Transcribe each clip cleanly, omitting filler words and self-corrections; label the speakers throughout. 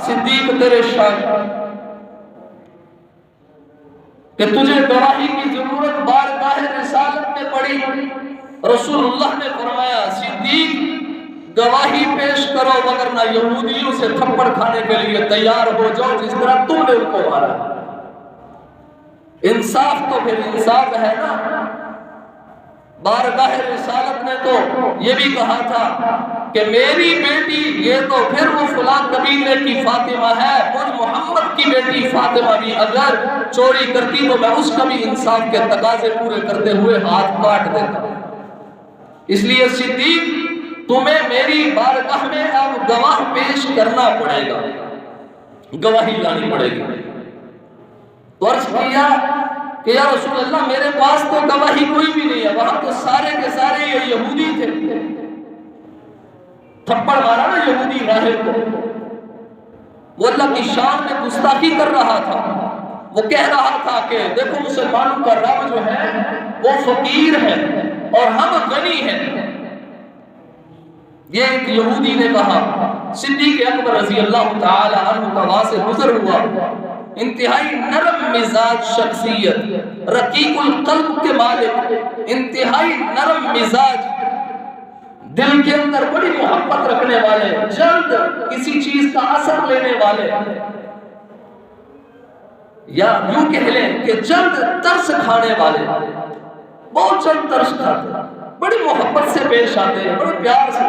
Speaker 1: صدیق تیرے شان کہ تجھے گواہی کی ضرورت بارگاہ رسالت میں پڑی. رسول اللہ نے فرمایا صدیق گواہی پیش کرو وگرنہ یہودیوں سے تھپڑ کھانے کے لیے تیار ہو جاؤ جس طرح تم نے ان کو مارا. انصاف تو پھر انصاف ہے نا. بارگاہ رسالت نے تو یہ بھی کہا تھا کہ میری بیٹی یہ تو پھر وہ فلاں قبیلے کی فاطمہ ہے، مجھ محمد کی بیٹی فاطمہ بھی اگر چوری کرتی تو میں اس کا بھی انصاف کے تقاضے پورے کرتے ہوئے ہاتھ کاٹ دیتا. اس لیے صدیق تمہیں میری بارگاہ میں اب گواہ پیش کرنا پڑے گا، گواہی لانی پڑے گی. تو عرض کیا کہ یا رسول اللہ میرے پاس تو گواہی کوئی بھی نہیں ہے، وہاں تو سارے کے سارے یہ یہودی تھے. تھپڑ مارا نا یہودی راہب کو، وہ اللہ کی شان میں گستاخی کر رہا تھا. وہ کہہ رہا تھا کہ دیکھو مسلمانوں کا رب جو ہے وہ فقیر ہے اور ہم غنی ہیں. یہ ایک یہودی نے کہا. صدیق اکبر رضی اللہ تعالی عنہ کا وہاں سے گزر ہوا. انتہائی نرم مزاج شخصیت، رقیق القلب کے مالک، انتہائی نرم مزاج، دل کے اندر بڑی محبت رکھنے والے، جلد کسی چیز کا اثر لینے والے، یا یوں کہہ لیں کہ جلد ترس کھانے والے. بہت جلد ترس کھاتے، بڑی محبت سے پیش آتے، بڑے پیار سے،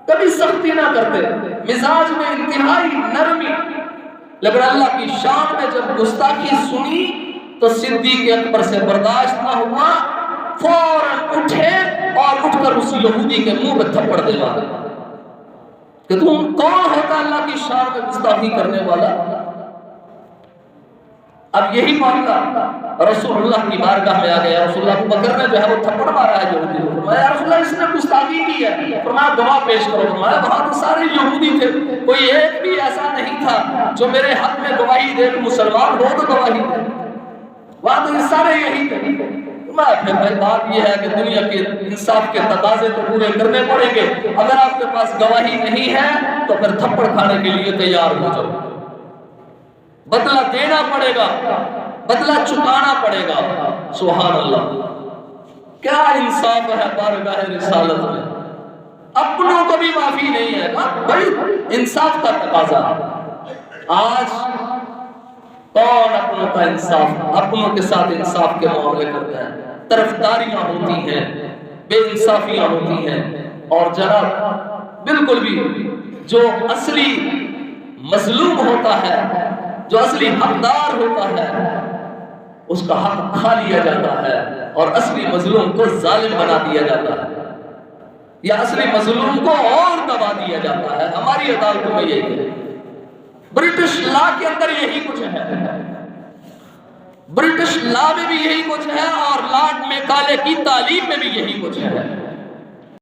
Speaker 1: کبھی سختی نہ کرتے، مزاج میں انتہائی نرمی. لیکن اللہ کی شان میں جب گستاخی سنی تو صدیق اکبر سے برداشت نہ ہوا، فوراً اٹھے اور اٹھ کر اس یہودی کے منہ پہ تھپڑ دے مارا کہ تم کون ہوتا اللہ کی شان میں گستاخی کرنے والا. اب یہی معاملہ رسول اللہ کی بارگاہ میں آ گیا. رسول اللہ ابو بکر نے جو ہے وہ تھپڑ مارا ہے یہودی کو. فرمایا یا رسول اللہ اس نے گستاخی کی ہے. فرمایا گواہ پیش کرو. فرمایا وہاں تو سارے یہودی تھے، کوئی ایک بھی ایسا نہیں تھا جو میرے حق میں گواہی دے کہ مسلمان ہو تو گواہی دے. وہاں تو سارے یہی تھے. پھر بھائی بات یہ ہے کہ دنیا کے انصاف کے تقاضے تو پورے کرنے پڑیں گے. اگر آپ کے پاس گواہی نہیں ہے تو پھر تھپڑ کھانے کے لیے تیار ہو جاؤ. بدلہ دینا پڑے گا، بدلہ چکانا پڑے گا. سبحان اللہ، کیا انصاف ہے بارگاہ رسالت میں. اپنوں کو بھی معافی نہیں ہے بھائی، انصاف کا تقاضا. آج کون اپنوں کا انصاف، اپنوں کے ساتھ انصاف کے معاملے کرتا ہے. طرفداریاں ہوتی ہیں، بے انصافیاں ہوتی ہیں. اور جناب بالکل بھی جو اصلی مظلوم ہوتا ہے، جو اصلی حقدار ہوتا ہے، اس کا حق کھا لیا جاتا ہے اور اصلی مظلوم کو ظالم بنا دیا جاتا ہے، یا اصلی مظلوم کو اور دبا دیا جاتا ہے. ہماری عدالتوں میں یہی ہے، برٹش لا کے اندر یہی کچھ ہے، برٹش لا میں بھی یہی کچھ ہے، اور لارڈ میکالے کی تعلیم میں بھی یہی کچھ ہے.